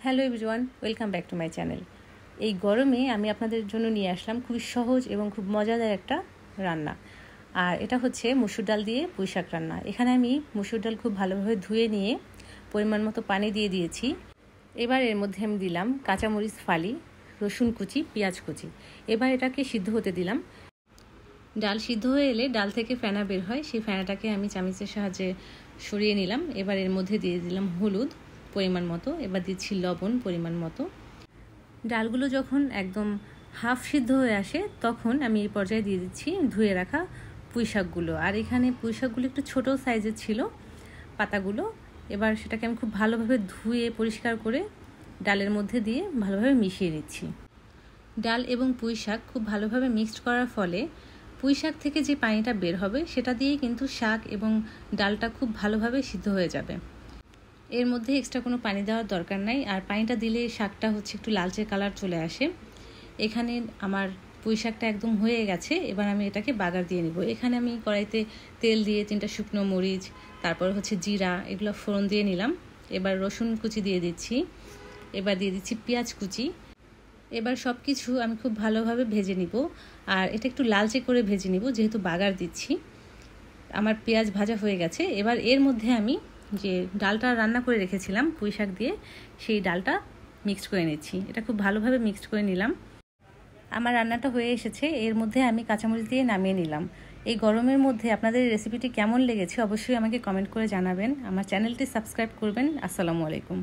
Hello everyone, welcome back to my channel. এই গরমে আমি আপনাদের জন্য নিয়ে আসলাম খুবই সহজ এবং খুব মজাদার একটা রান্না। আর এটা হচ্ছে মসুর ডাল দিয়ে পুঁই শাক রান্না। এখানে আমি মসুর ডাল খুব ভালোভাবে ধুয়ে নিয়ে পরিমাণ মতো পানি দিয়ে দিয়েছি। এবার এর মধ্যে আমি দিলাম কাঁচামরিচ ফালি, রসুন কুচি, পেঁয়াজ কুচি। এবার এটাকে সিদ্ধ হতে দিলাম। ডাল সিদ্ধ হয়ে এলে ডাল থেকে ফেনা বের হয়, সেই ফেনাটাকে আমি চামচের সাহায্যে সরিয়ে নিলাম। এবার এর মধ্যে দিয়ে দিলাম হলুদ পরিমাণ মতো, এবার দিচ্ছি লবণ পরিমাণ মতো। ডালগুলো যখন একদম হাফ সিদ্ধ হয়ে আসে তখন আমি এই পর্যায়ে দিয়ে দিচ্ছি ধুয়ে রাখা পুঁই শাকগুলো। আর এখানে পুঁই শাকগুলো একটু ছোটো সাইজের ছিল পাতাগুলো। এবার সেটাকে আমি খুব ভালোভাবে ধুয়ে পরিষ্কার করে ডালের মধ্যে দিয়ে ভালোভাবে মিশিয়ে নিচ্ছি। ডাল এবং পুঁই শাক খুব ভালোভাবে মিক্সড করার ফলে পুঁই শাক থেকে যে পানিটা বের হবে সেটা দিয়েই কিন্তু শাক এবং ডালটা খুব ভালোভাবে সিদ্ধ হয়ে যাবে। এর মধ্যে এক্সট্রা কোনো পানি দেওয়ার দরকার নাই। আর পানিটা দিলে শাকটা হচ্ছে একটু লালচে কালার চলে আসে। এখানে আমার পুঁই শাকটা একদম হয়ে গেছে। এবার আমি এটাকে বাগার দিয়ে নিব। এখানে আমি কড়াইতে তেল দিয়ে 3টা শুকনো মরিচ, তারপর হচ্ছে জিরা, এগুলো ফোড়ন দিয়ে নিলাম। এবার রসুন কুচি দিয়ে দিচ্ছি, এবার দিয়ে দিচ্ছি পেঁয়াজ কুচি। এবার সব কিছু আমি খুব ভালোভাবে ভেজে নিব। আর এটা একটু লালচে করে ভেজে নিব যেহেতু বাগার দিচ্ছি। আমার পেঁয়াজ ভাজা হয়ে গেছে। এবার এর মধ্যে আমি যে ডালটা রান্না করে রেখেছিলাম পুঁই শাক দিয়ে, সেই ডালটা মিক্সড করে নিচ্ছি। এটা খুব ভালোভাবে মিক্সড করে নিলাম। আমার রান্নাটা হয়ে এসেছে। এর মধ্যে আমি কাঁচামরিচ দিয়ে নামিয়ে নিলাম। এই গরমের মধ্যে আপনাদের এই রেসিপিটি কেমন লেগেছে অবশ্যই আমাকে কমেন্ট করে জানাবেন। আমার চ্যানেলটি সাবস্ক্রাইব করবেন। আসসালামু আলাইকুম।